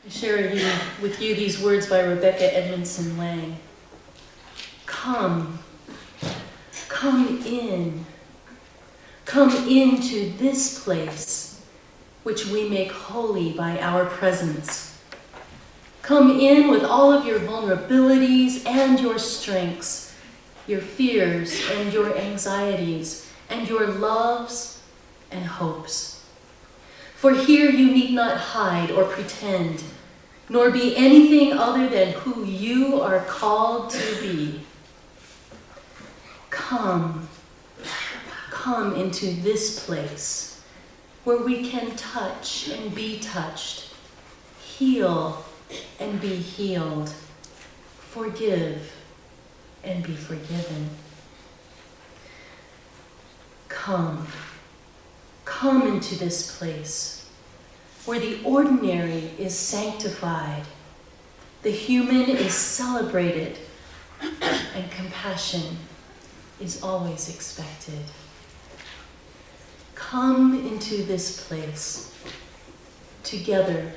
I share with you these words by Rebecca Edmondson Lang. Come in. Come into this place, which we make holy by our presence. Come in with all of your vulnerabilities and your strengths, your fears and your anxieties, and your loves and hopes. For here you need not hide or pretend, nor be anything other than who you are called to be. Come into this place where we can touch and be touched, heal and be healed, forgive and be forgiven. Come into this place where the ordinary is sanctified, the human is celebrated, and compassion is always expected. Come into this place. Together,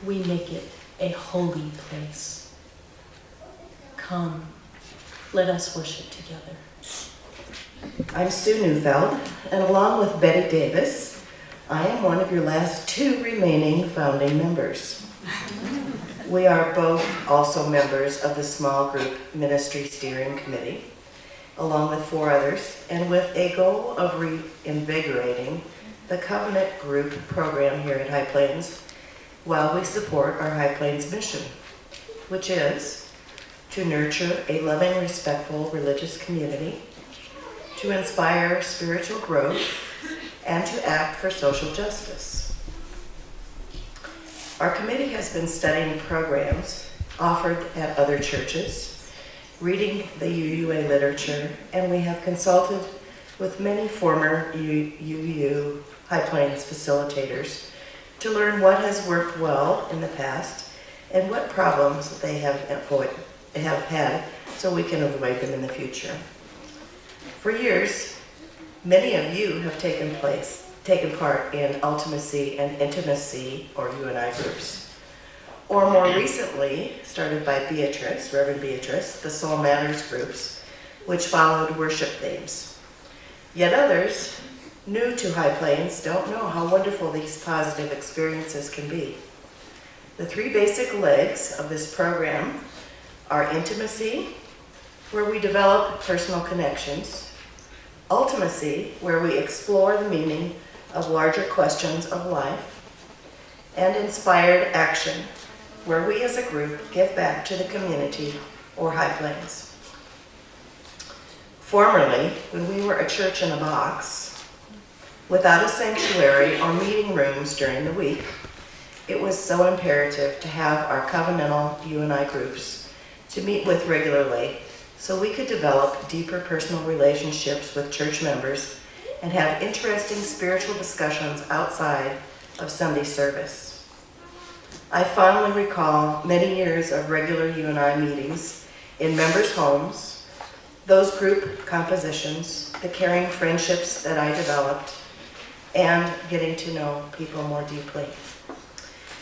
we make it a holy place. Come, let us worship together. I'm Sue Neufeld, and along with Betty Davis, I am one of your last two remaining founding members. We are both also members of the Small Group Ministry Steering Committee, along with 4 others, and with a goal of reinvigorating the Covenant Group program here at High Plains while we support our High Plains mission, which is to nurture a loving, respectful religious community, to inspire spiritual growth, and to act for social justice. Our committee has been studying programs offered at other churches, reading the UUA literature, and we have consulted with many former UU High Plains facilitators to learn what has worked well in the past and what problems they have had so we can avoid them in the future. For years, many of you have taken part in Ultimacy and Intimacy, or UNI groups, or more recently, started by Beatrice, Reverend Beatrice, the Soul Matters groups, which followed worship themes. Yet others, new to High Plains, don't know how wonderful these positive experiences can be. The 3 basic legs of this program are intimacy, where we develop personal connections; ultimacy, where we explore the meaning of larger questions of life; and inspired action, where we as a group give back to the community or High Plains. Formerly, when we were a church in a box, without a sanctuary or meeting rooms during the week, it was so imperative to have our covenantal UNI groups to meet with regularly so we could develop deeper personal relationships with church members and have interesting spiritual discussions outside of Sunday service. I fondly recall many years of regular UNI meetings in members' homes, those group compositions, the caring friendships that I developed, and getting to know people more deeply.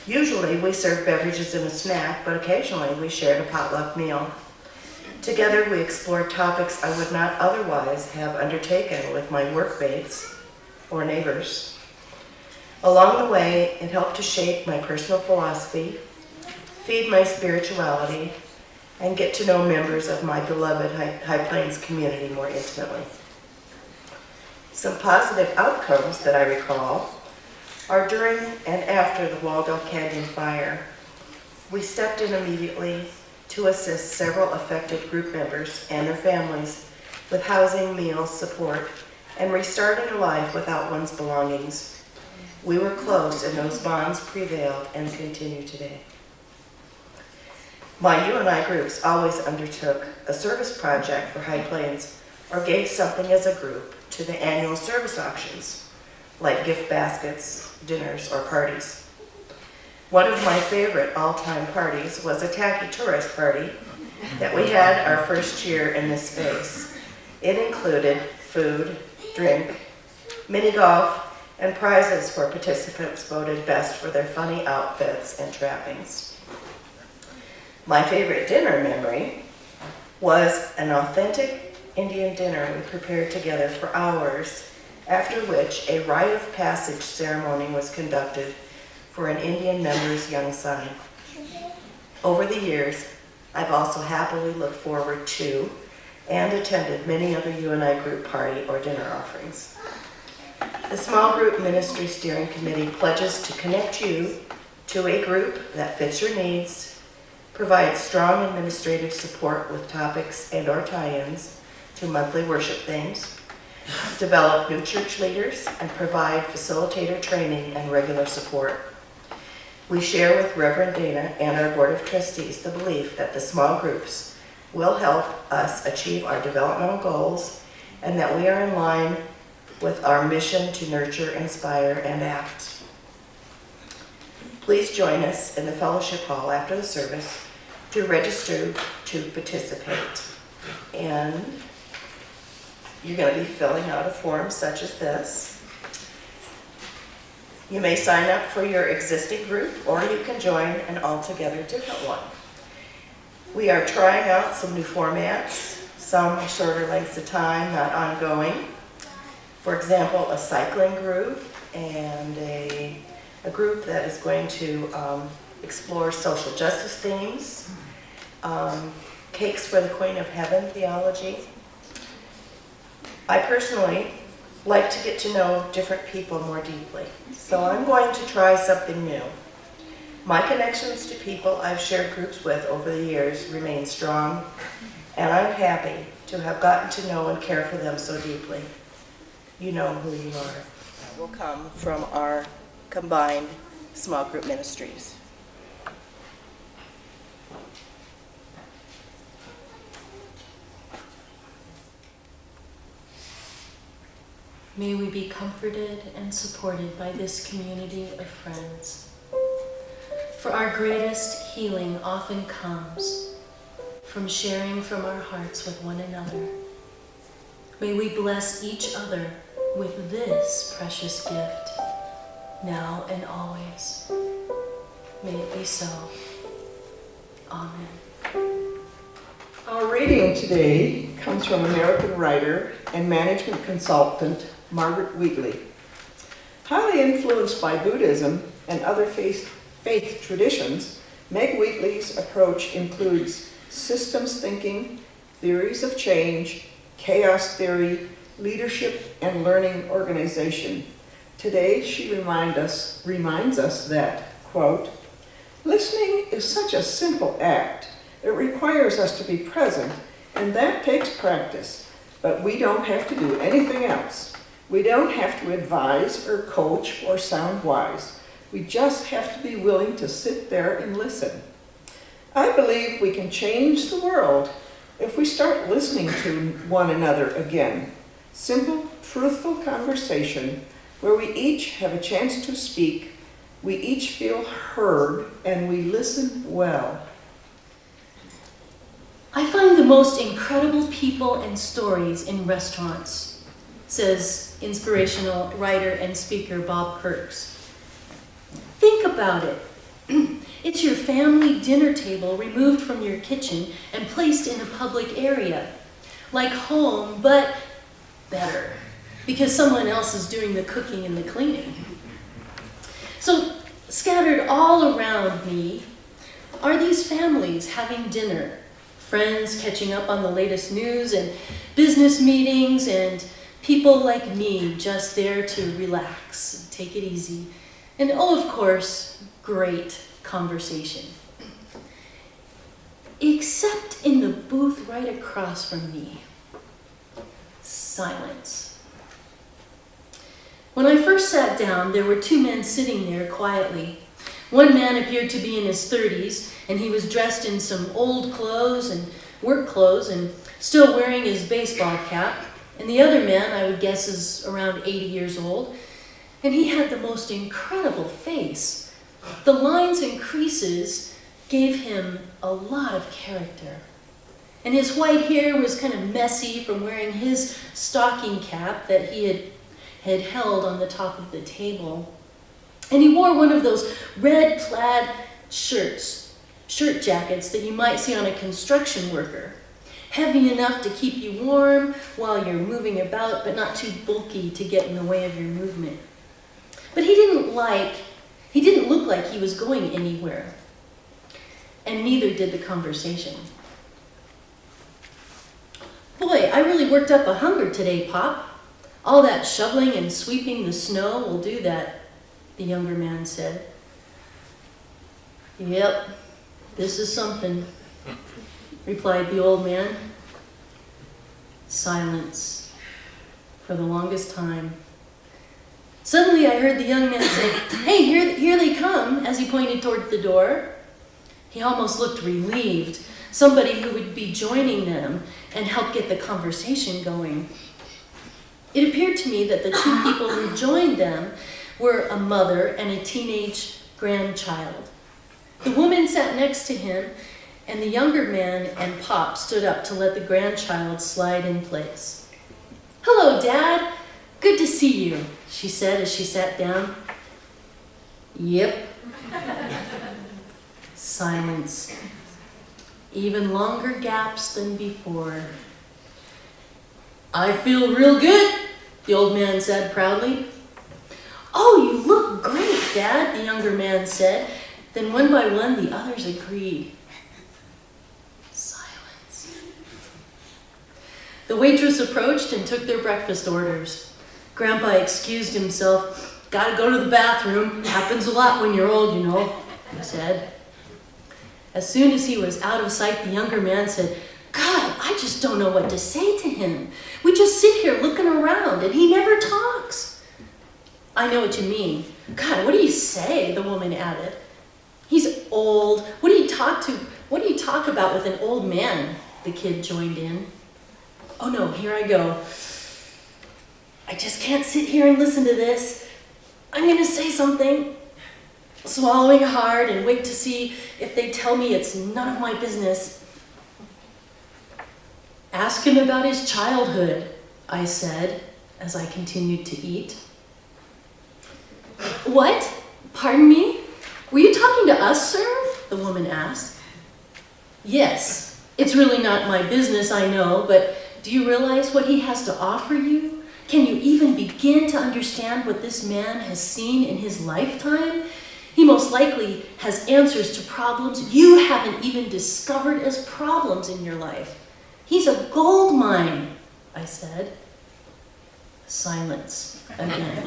Usually we served beverages and a snack, but occasionally we shared a potluck meal. Together we explored topics I would not otherwise have undertaken with my workmates or neighbors. Along the way, it helped to shape my personal philosophy, feed my spirituality, and get to know members of my beloved High Plains community more intimately. Some positive outcomes that I recall are during and after the Waldo Canyon fire. We stepped in immediately to assist several affected group members and their families with housing, meals, support, and restarting a life without one's belongings. We were close, and those bonds prevailed and continue today. My UNI groups always undertook a service project for High Plains or gave something as a group to the annual service auctions, like gift baskets, dinners, or parties. One of my favorite all-time parties was a tacky tourist party that we had our first year in this space. It included food, drink, mini golf, and prizes for participants voted best for their funny outfits and trappings. My favorite dinner memory was an authentic Indian dinner we prepared together for hours, after which a rite of passage ceremony was conducted for an Indian member's young son. Over the years, I've also happily looked forward to and attended many other UNI group party or dinner offerings. The Small Group Ministry Steering Committee pledges to connect you to a group that fits your needs, provide strong administrative support with topics and/or tie-ins to monthly worship themes, develop new church leaders, and provide facilitator training and regular support. We share with Reverend Dana and our Board of Trustees the belief that the small groups will help us achieve our developmental goals and that we are in line with our mission to nurture, inspire, and act. Please join us in the fellowship hall after the service to register to participate. And you're going to be filling out a form such as this. You may sign up for your existing group, or you can join an altogether different one. We are trying out some new formats, some shorter lengths of time, not ongoing. For example, a cycling group and a group that is going to explore social justice themes, Cakes for the Queen of Heaven theology. I personally like to get to know different people more deeply, so I'm going to try something new. My connections to people I've shared groups with over the years remain strong, and I'm happy to have gotten to know and care for them so deeply. You know who you are. That will come from our combined small group ministries. May we be comforted and supported by this community of friends. For our greatest healing often comes from sharing from our hearts with one another. May we bless each other with this precious gift, now and always. May it be so. Amen. Our reading today comes from American writer and management consultant Margaret Wheatley. Highly influenced by Buddhism and other faith traditions, Meg Wheatley's approach includes systems thinking, theories of change, chaos theory, leadership, and learning organization. Today, she reminds us that, quote, listening is such a simple act. It requires us to be present, and that takes practice, but we don't have to do anything else. We don't have to advise or coach or sound wise. We just have to be willing to sit there and listen. I believe we can change the world if we start listening to one another again. Simple, truthful conversation where we each have a chance to speak, we each feel heard, and we listen well. I find the most incredible people and stories in restaurants, says inspirational writer and speaker Bob Kirks. Think about it. It's your family dinner table removed from your kitchen and placed in a public area. Like home, but better, because someone else is doing the cooking and the cleaning. So, scattered all around me are these families having dinner, friends catching up on the latest news and business meetings, and people like me just there to relax and take it easy. And oh, of course, great conversation. Except in the booth right across from me, silence. When I first sat down, there were two men sitting there quietly. One man appeared to be in his 30s, and he was dressed in some old clothes and work clothes and still wearing his baseball cap. And the other man, I would guess, is around 80 years old, and he had the most incredible face. The lines and creases gave him a lot of character. And his white hair was kind of messy from wearing his stocking cap that he had held on the top of the table. And he wore one of those red plaid shirt jackets that you might see on a construction worker. Heavy enough to keep you warm while you're moving about, but not too bulky to get in the way of your movement. But he didn't look like he was going anywhere. And neither did the conversation. Boy, I really worked up a hunger today, Pop. All that shoveling and sweeping the snow will do that, the younger man said. Yep, this is something, replied the old man. Silence for the longest time. Suddenly I heard the young man say, "Hey, here they come," as he pointed toward the door. He almost looked relieved, somebody who would be joining them and help get the conversation going. It appeared to me that the two people who joined them were a mother and a teenage grandchild. The woman sat next to him, and the younger man and Pop stood up to let the grandchild slide in place. "Hello, Dad. Good to see you," she said as she sat down. "Yep." Silence. Even longer gaps than before. "I feel real good," the old man said proudly. "Oh, you look great, Dad," the younger man said. Then one by one, the others agreed. Silence. The waitress approached and took their breakfast orders. Grandpa excused himself. "Gotta go to the bathroom. Happens a lot when you're old, you know," he said. As soon as he was out of sight, the younger man said, "God, I just don't know what to say to him. We just sit here looking around and he never talks." "I know what you mean. God, what do you say?" the woman added. "He's old. What do you talk about with an old man?" the kid joined in. "Oh no, here I go. I just can't sit here and listen to this. I'm gonna say something." Swallowing hard and wait to see if they tell me it's none of my business. "Ask him about his childhood," I said as I continued to eat. "What? Pardon me? Were you talking to us, sir?" the woman asked. "Yes, it's really not my business, I know, but do you realize what he has to offer you? Can you even begin to understand what this man has seen in his lifetime? He most likely has answers to problems you haven't even discovered as problems in your life. He's a gold mine," I said. Silence again.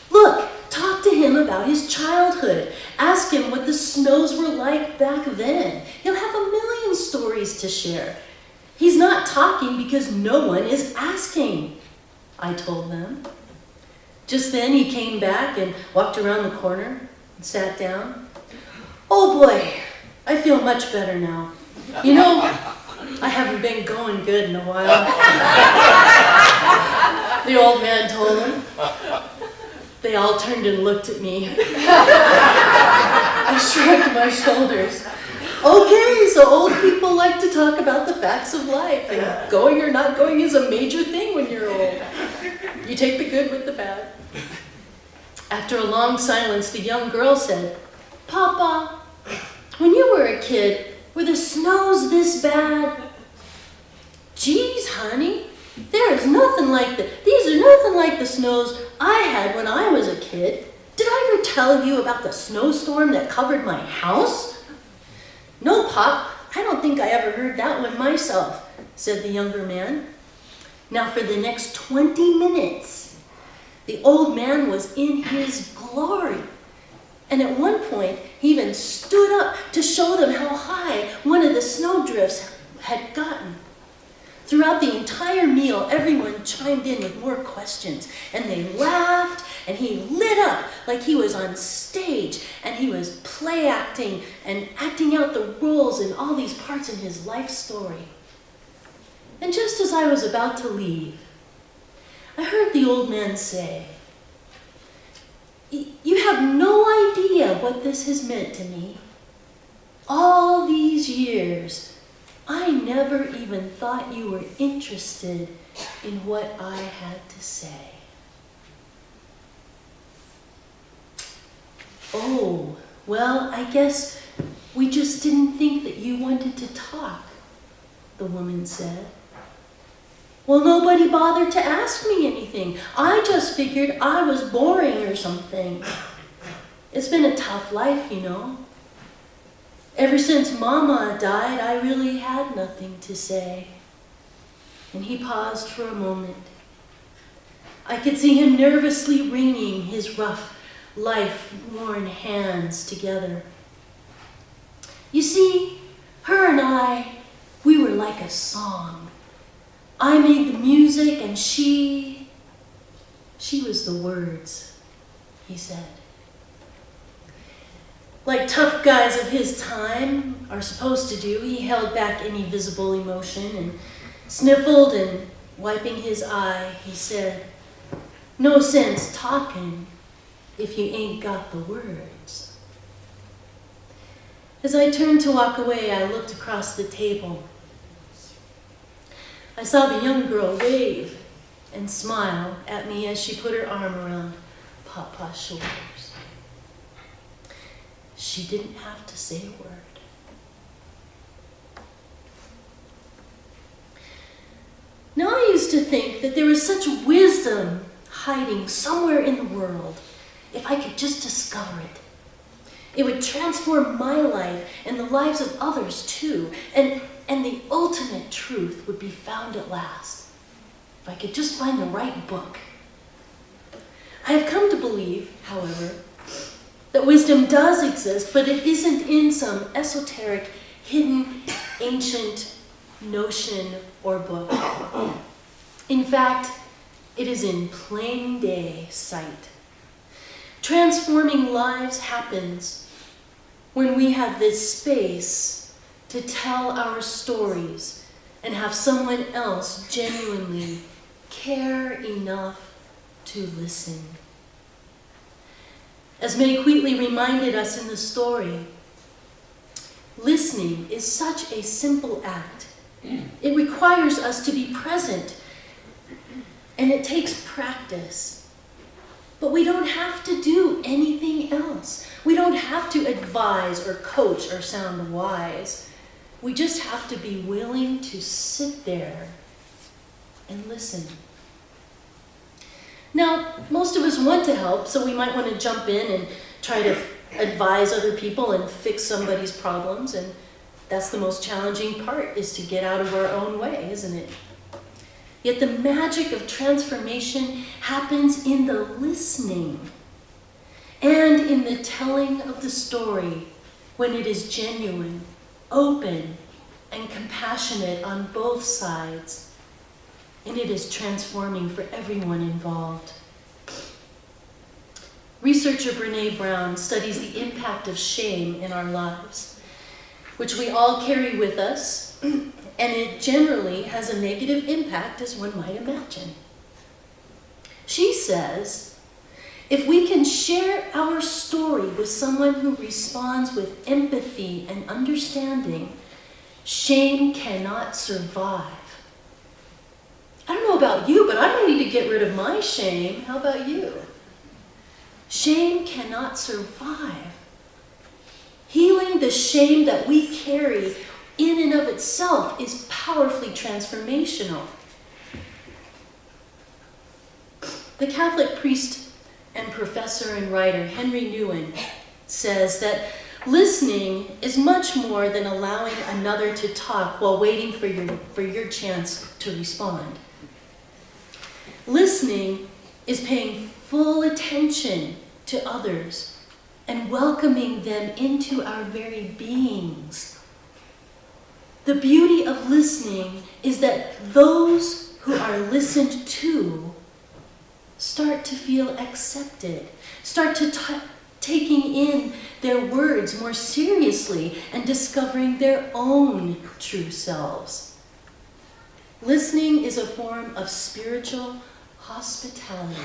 "Look, talk to him about his childhood. Ask him what the snows were like back then. He'll have a million stories to share. He's not talking because no one is asking," I told them. Just then he came back and walked around the corner and sat down. "Oh boy, I feel much better now. You know, I haven't been going good in a while," the old man told him. They all turned and looked at me. I shrugged my shoulders. "Okay, so old people like to talk about the facts of life, and going or not going is a major thing when you're old. You take the good with the bad." After a long silence, the young girl said, "Papa, when you were a kid, were the snows this bad?" "Geez, honey, these are nothing like the snows I had when I was a kid. Did I ever tell you about the snowstorm that covered my house?" "No, Pop, I don't think I ever heard that one myself," said the younger man. Now for the next 20 minutes, the old man was in his glory. And at one point, he even stood up to show them how high one of the snowdrifts had gotten. Throughout the entire meal, everyone chimed in with more questions, and they laughed, and he lit up like he was on stage, and he was play acting and acting out the roles in all these parts in his life story. And just as I was about to leave, I heard the old man say, "You have no idea what this has meant to me. All these years, I never even thought you were interested in what I had to say. Oh, well, I guess we just didn't think that you wanted to talk, the woman said. Well, nobody bothered to ask me anything. I just figured I was boring or something. It's been a tough life, you know. Ever since Mama died, I really had nothing to say. And he paused for a moment. I could see him nervously wringing his rough, life-worn hands together. You see, her and I, we were like a song. I made the music and she was the words, he said. Like tough guys of his time are supposed to do, he held back any visible emotion and sniffled, and wiping his eye, he said, "No sense talking if you ain't got the words." As I turned to walk away, I looked across the table. I saw the young girl wave and smile at me as she put her arm around Papa's shoulders. She didn't have to say a word. Now, I used to think that there was such wisdom hiding somewhere in the world. If I could just discover it, it would transform my life and the lives of others too, and the ultimate truth would be found at last. If I could just find the right book. I have come to believe, however, that wisdom does exist, but it isn't in some esoteric, hidden, ancient notion or book. In fact, it is in plain day sight. Transforming lives happens when we have this space to tell our stories and have someone else genuinely care enough to listen. As May Wheatley reminded us in the story, listening is such a simple act. It requires us to be present, and it takes practice. But we don't have to do anything else. We don't have to advise or coach or sound wise. We just have to be willing to sit there and listen. Now, most of us want to help, so we might want to jump in and try to advise other people and fix somebody's problems, and that's the most challenging part, is to get out of our own way, isn't it? Yet the magic of transformation happens in the listening and in the telling of the story when it is genuine, open, and compassionate on both sides. And it is transforming for everyone involved. Researcher Brené Brown studies the impact of shame in our lives, which we all carry with us, and it generally has a negative impact, as one might imagine. She says, if we can share our story with someone who responds with empathy and understanding, shame cannot survive. I don't know about you, but I'm ready to get rid of my shame. How about you? Shame cannot survive. Healing the shame that we carry in and of itself is powerfully transformational. The Catholic priest and professor and writer Henry Nouwen says that listening is much more than allowing another to talk while waiting for your chance to respond. Listening is paying full attention to others and welcoming them into our very beings. The beauty of listening is that those who are listened to start to feel accepted, start to taking in their words more seriously and discovering their own true selves. Listening is a form of spiritual hospitality.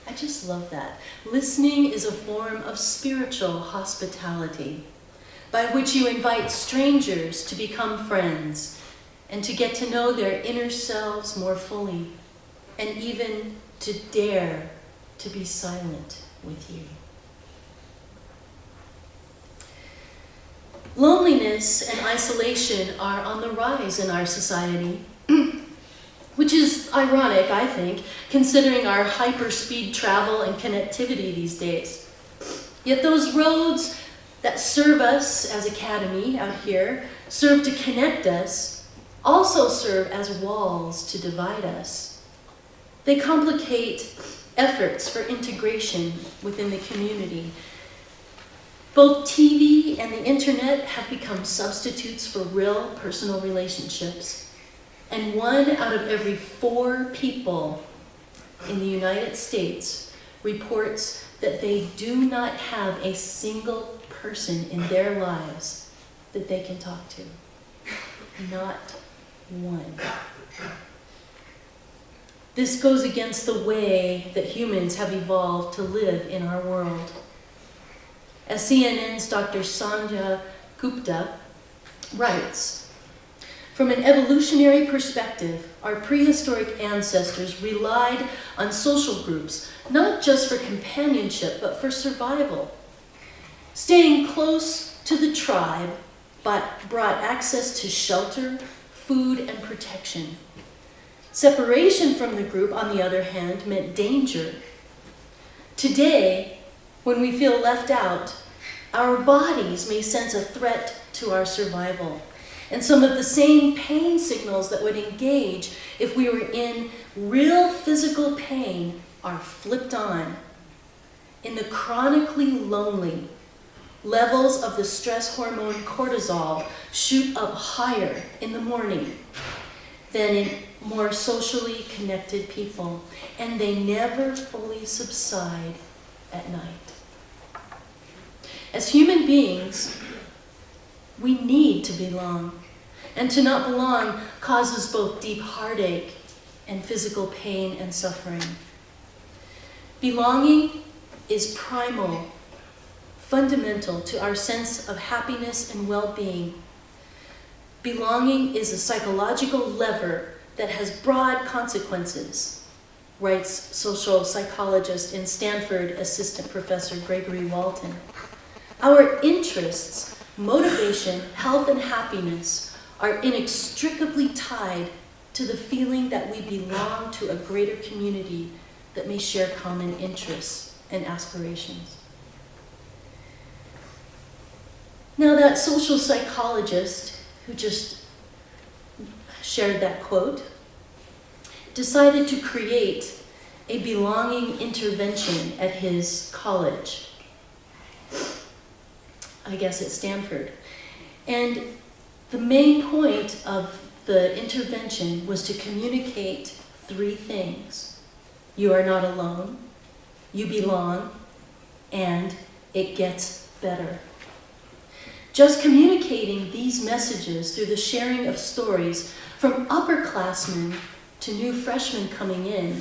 I just love that. Listening is a form of spiritual hospitality. by which you invite strangers to become friends and to get to know their inner selves more fully, and even to dare to be silent with you. Loneliness and isolation are on the rise in our society, which is ironic, I think, considering our hyper-speed travel and connectivity these days. Yet those roads that serve us as Academy out here, serve to connect us, also serve as walls to divide us. They complicate efforts for integration within the community. Both TV and the internet have become substitutes for real personal relationships. And 1 out of every 4 people in the United States reports that they do not have a single person in their lives that they can talk to. Not one. This goes against the way that humans have evolved to live in our world. As CNN's Dr. Sanjay Gupta writes, from an evolutionary perspective, our prehistoric ancestors relied on social groups, not just for companionship, but for survival. Staying close to the tribe brought access to shelter, food, and protection. Separation from the group, on the other hand, meant danger. Today, when we feel left out, our bodies may sense a threat to our survival. And some of the same pain signals that would engage if we were in real physical pain are flipped on. In the chronically lonely, levels of the stress hormone cortisol shoot up higher in the morning than in more socially connected people, and they never fully subside at night. As human beings, we need to belong, and to not belong causes both deep heartache and physical pain and suffering. Belonging is primal, fundamental to our sense of happiness and well-being. Belonging is a psychological lever that has broad consequences, writes social psychologist and Stanford assistant professor Gregory Walton. Our interests, motivation, health, and happiness are inextricably tied to the feeling that we belong to a greater community that may share common interests and aspirations. Now, that social psychologist who just shared that quote decided to create a belonging intervention at his college, I guess at Stanford. And the main point of the intervention was to communicate 3 things. You are not alone, you belong, and it gets better. Just communicating these messages through the sharing of stories from upperclassmen to new freshmen coming in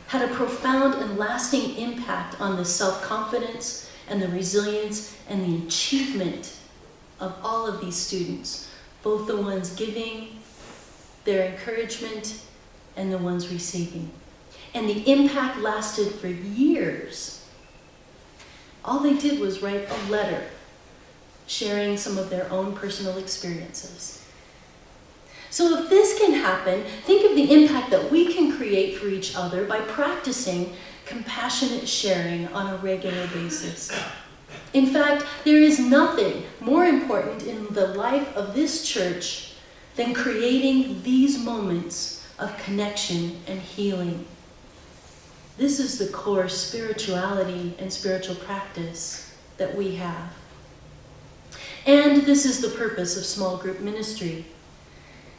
had a profound and lasting impact on the self-confidence and the resilience and the achievement of all of these students, both the ones giving their encouragement and the ones receiving. And the impact lasted for years. All they did was write a letter sharing some of their own personal experiences. So if this can happen, think of the impact that we can create for each other by practicing compassionate sharing on a regular basis. In fact, there is nothing more important in the life of this church than creating these moments of connection and healing. This is the core spirituality and spiritual practice that we have. And this is the purpose of small group ministry.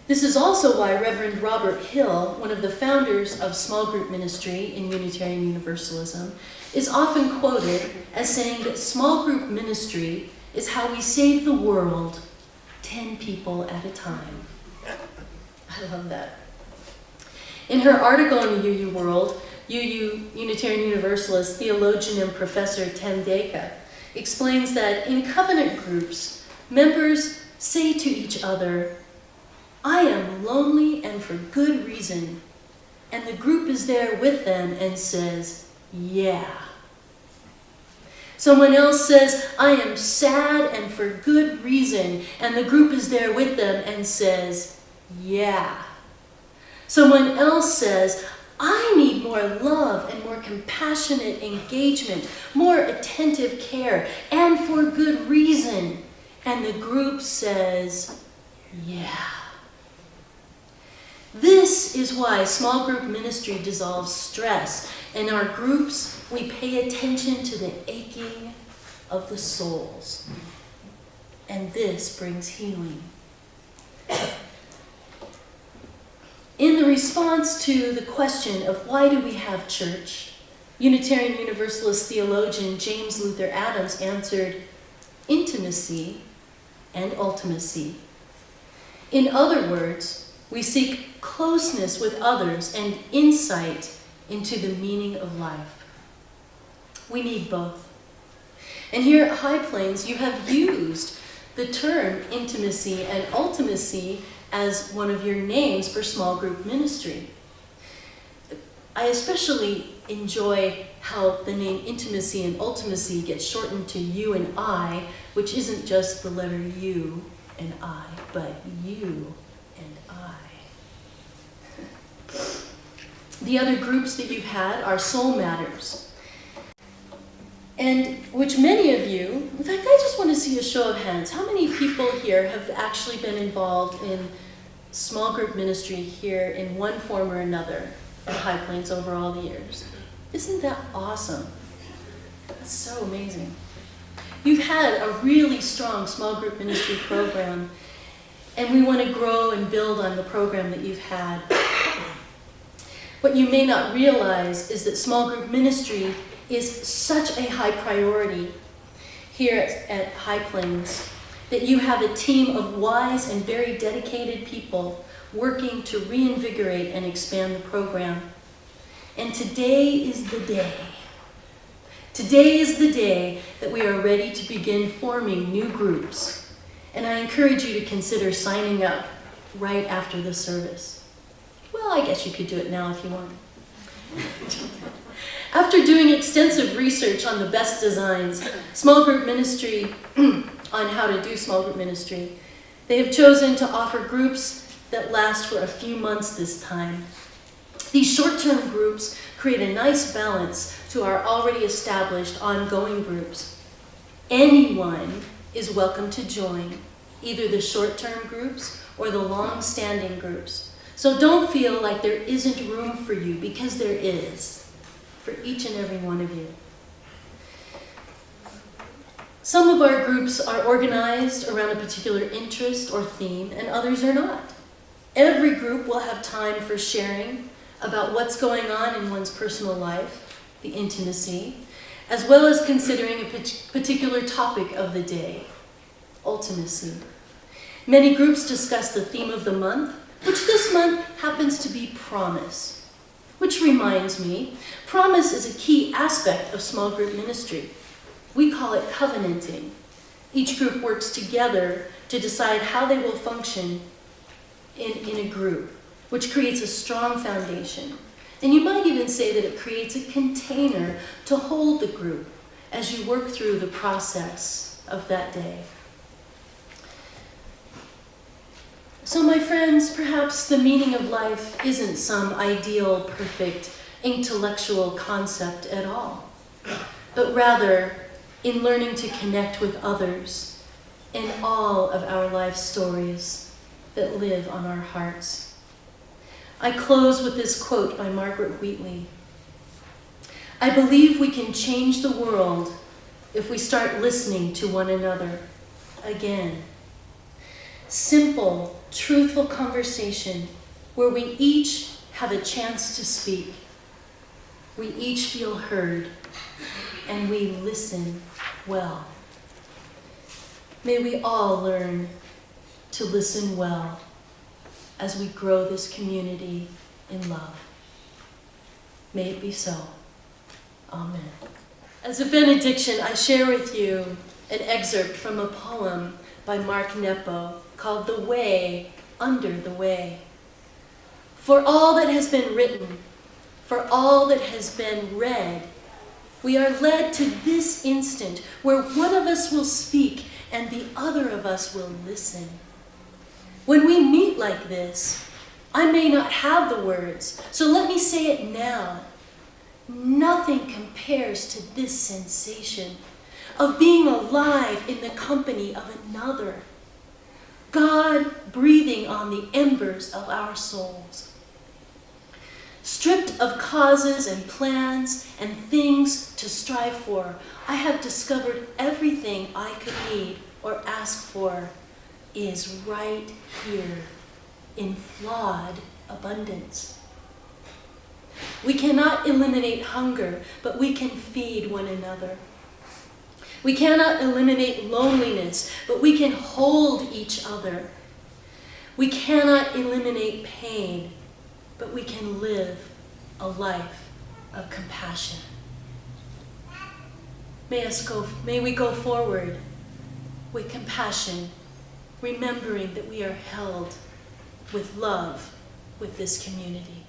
This is also why Reverend Robert Hill, one of the founders of small group ministry in Unitarian Universalism, is often quoted as saying that small group ministry is how we save the world 10 people at a time. I love that. In her article in the UU World, UU Unitarian Universalist theologian and professor Tim Deka explains that in covenant groups, members say to each other, "I am lonely and for good reason." And the group is there with them and says, "Yeah." Someone else says, "I am sad and for good reason." And the group is there with them and says, "Yeah." Someone else says, "I need more love and more compassionate engagement, more attentive care, and for good reason." And the group says, "Yeah." This is why small group ministry dissolves stress. In our groups, we pay attention to the aching of the souls. And this brings healing. In the response to the question of why do we have church, Unitarian Universalist theologian James Luther Adams answered, "Intimacy and ultimacy." In other words, we seek closeness with others and insight into the meaning of life. We need both. And here at High Plains, you have used the term intimacy and ultimacy as one of your names for small group ministry. I especially enjoy how the name intimacy and ultimacy gets shortened to you and I, which isn't just the letter U and I, but you and I. The other groups that you've had are Soul Matters, and which many of you, in fact, I just want to see a show of hands. How many people here have actually been involved in small group ministry here in one form or another at High Plains over all the years? Isn't that awesome? That's so amazing. You've had a really strong small group ministry program, and we want to grow and build on the program that you've had. What you may not realize is that small group ministry is such a high priority here at High Plains that you have a team of wise and very dedicated people working to reinvigorate and expand the program. And today is the day. Today is the day that we are ready to begin forming new groups. And I encourage you to consider signing up right after the service. Well, I guess you could do it now if you want. After doing extensive research on the best designs, small group ministry, on how to do small group ministry, they have chosen to offer groups that last for a few months this time. These short-term groups create a nice balance to our already established ongoing groups. Anyone is welcome to join, either the short-term groups or the long-standing groups. So don't feel like there isn't room for you, because there is, for each and every one of you. Some of our groups are organized around a particular interest or theme, and others are not. Every group will have time for sharing about what's going on in one's personal life, the intimacy, as well as considering a particular topic of the day, ultimacy. Many groups discuss the theme of the month, which this month happens to be promise. Which reminds me, promise is a key aspect of small group ministry. We call it covenanting. Each group works together to decide how they will function in a group, which creates a strong foundation. And you might even say that it creates a container to hold the group as you work through the process of that day. So my friends, perhaps the meaning of life isn't some ideal, perfect, intellectual concept at all, but rather in learning to connect with others in all of our life stories that live on our hearts. I close with this quote by Margaret Wheatley. "I believe we can change the world if we start listening to one another again. Simple, truthful conversation where we each have a chance to speak. We each feel heard, and we listen well. May we all learn to listen well as we grow this community in love. May it be so. Amen." As a benediction, I share with you an excerpt from a poem by Mark Nepo called The Way Under the Way. For all that has been written, for all that has been read, we are led to this instant where one of us will speak and the other of us will listen. When we meet like this, I may not have the words, so let me say it now. Nothing compares to this sensation of being alive in the company of another. God breathing on the embers of our souls. Stripped of causes and plans and things to strive for, I have discovered everything I could need or ask for is right here in flawed abundance. We cannot eliminate hunger, but we can feed one another. We cannot eliminate loneliness, but we can hold each other. We cannot eliminate pain, but we can live a life of compassion. May we go forward with compassion, remembering that we are held with love with this community.